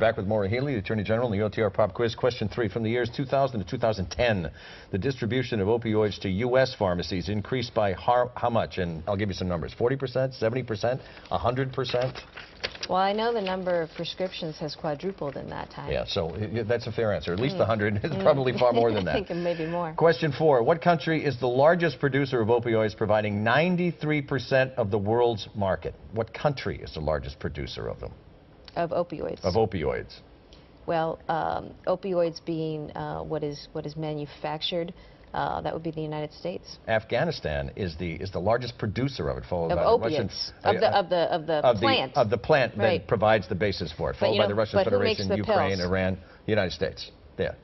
back with Maura Healey, the Attorney General, in the OTR Pop Quiz. Question 3. From the years 2000 to 2010, the distribution of opioids to U.S. pharmacies increased by how much? And I'll give you some numbers. 40%, 70%, 100%? Well, I know the number of prescriptions has quadrupled in that time. Yeah, so that's a fair answer. At least 100 is probably far more than that. I think maybe more. Question 4. What country is the largest producer of opioids, providing 93% of the world's market? What country is the largest producer of them? Of opioids? Of opioids. Well, opioids being what is manufactured, that would be the United States. Afghanistan is the largest producer of it, followed of by opiates, the Russian, of the plant. Of the plant right. that provides the basis for it, followed by the Russian Federation, Ukraine, Iran, the United States. Yeah.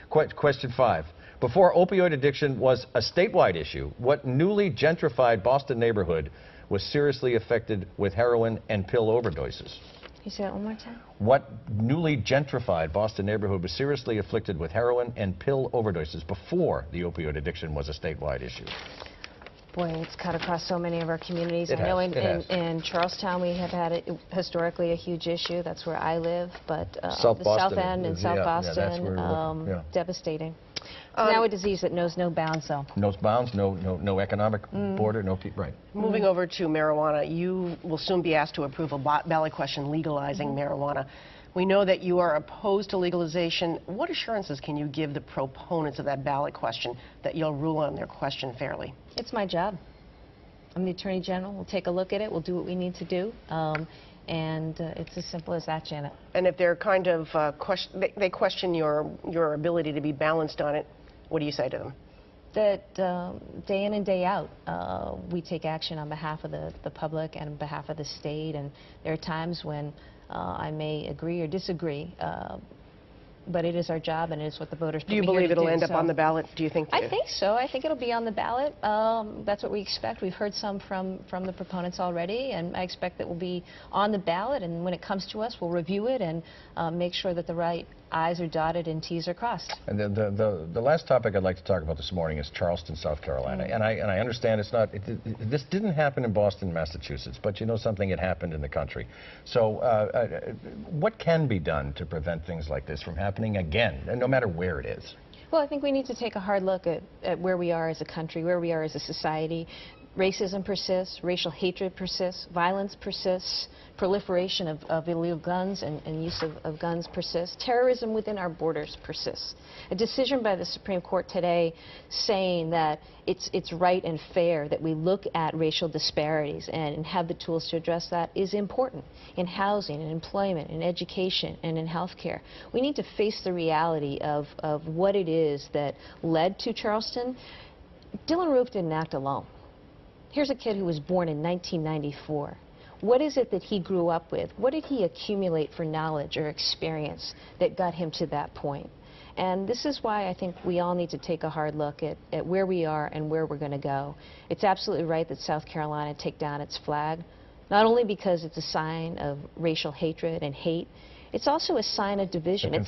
Question 5. Before opioid addiction was a statewide issue, what newly gentrified Boston neighborhood was seriously affected with heroin and pill overdoses? Can you say that one more time? What newly gentrified Boston neighborhood was seriously afflicted with heroin and pill overdoses before the opioid addiction was a statewide issue? Boy, it's cut across so many of our communities. I know in Charlestown we have had historically a huge issue. That's where I live, but the South End and South Boston, devastating. Now a disease that knows no bounds, though. No bounds, no economic border, right. Moving over to marijuana, you will soon be asked to approve a ballot question legalizing marijuana. We know that you are opposed to legalization. What assurances can you give the proponents of that ballot question that you'll rule on their question fairly? It's my job. I'm the Attorney General. We'll take a look at it. We'll do what we need to do. And it's as simple as that, Janet. And if they're kind of they question your ability to be balanced on it, what do you say to them? That day in and day out, we take action on behalf of the public and on behalf of the state. And there are times when I may agree or disagree, but it is our job and it is what the voters do. You believe it'll end up on the ballot? Do you think? I think so. I think it'll be on the ballot. That's what we expect. We've heard some from the proponents already, and I expect that will be on the ballot. And when it comes to us, we'll review it and make sure that the right I's are dotted and T's are crossed. And then the last topic I'd like to talk about this morning is Charleston, South Carolina. And I understand it's not. This didn't happen in Boston, Massachusetts, but you know something, it happened in the country. So what can be done to prevent things like this from happening again, no matter where it is? Well, I think we need to take a hard look at where we are as a country, where we are as a society. Racism persists, racial hatred persists, violence persists, proliferation of illegal guns and use of guns persists, terrorism within our borders persists. A decision by the Supreme Court today saying that it's right and fair that we look at racial disparities and have the tools to address that is important in housing and employment, in education and in health care. We need to face the reality of what it is that led to Charleston. Dylann Roof didn't act alone. Here's a kid who was born in 1994. What is it that he grew up with? What did he accumulate for knowledge or experience that got him to that point? And this is why I think we all need to take a hard look at where we are and where we're going to go. It's absolutely right that South Carolina take down its flag, not only because it's a sign of racial hatred and hate, it's also a sign of division. It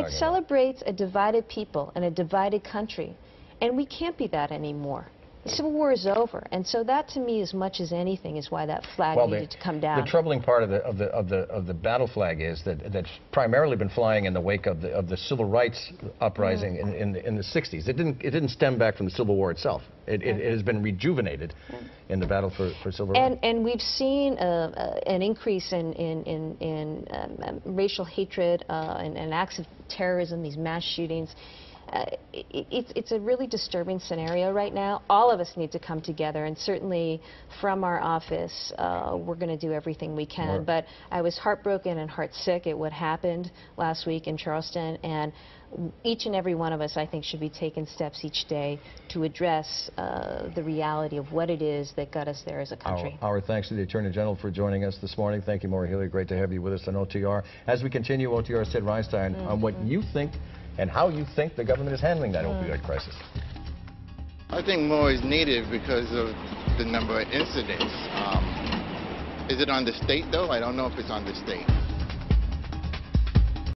celebrates a divided people and a divided country, and we can't be that anymore. The Civil War is over, and so that, to me, as much as anything, is why that flag needed to come down. The troubling part of the battle flag is that's primarily been flying in the wake of the civil rights uprising in the 60s. It didn't stem back from the Civil War itself. It has been rejuvenated in the battle for civil rights. And we've seen an increase in racial hatred and acts of terrorism, these mass shootings. It's a really disturbing scenario right now. All of us need to come together, and certainly from our office, we're going to do everything we can. But I was heartbroken and heartsick at what happened last week in Charleston, and each and every one of us, I think, should be taking steps each day to address the reality of what it is that got us there as a country. Our thanks to the Attorney General for joining us this morning. Thank you, Maura Healey. Great to have you with us on OTR. As we continue, OTR Sid Reinstein on what you think and how you think the government is handling that opioid crisis. I think more is needed because of the number of incidents. Is it on the state, though? I don't know if it's on the state.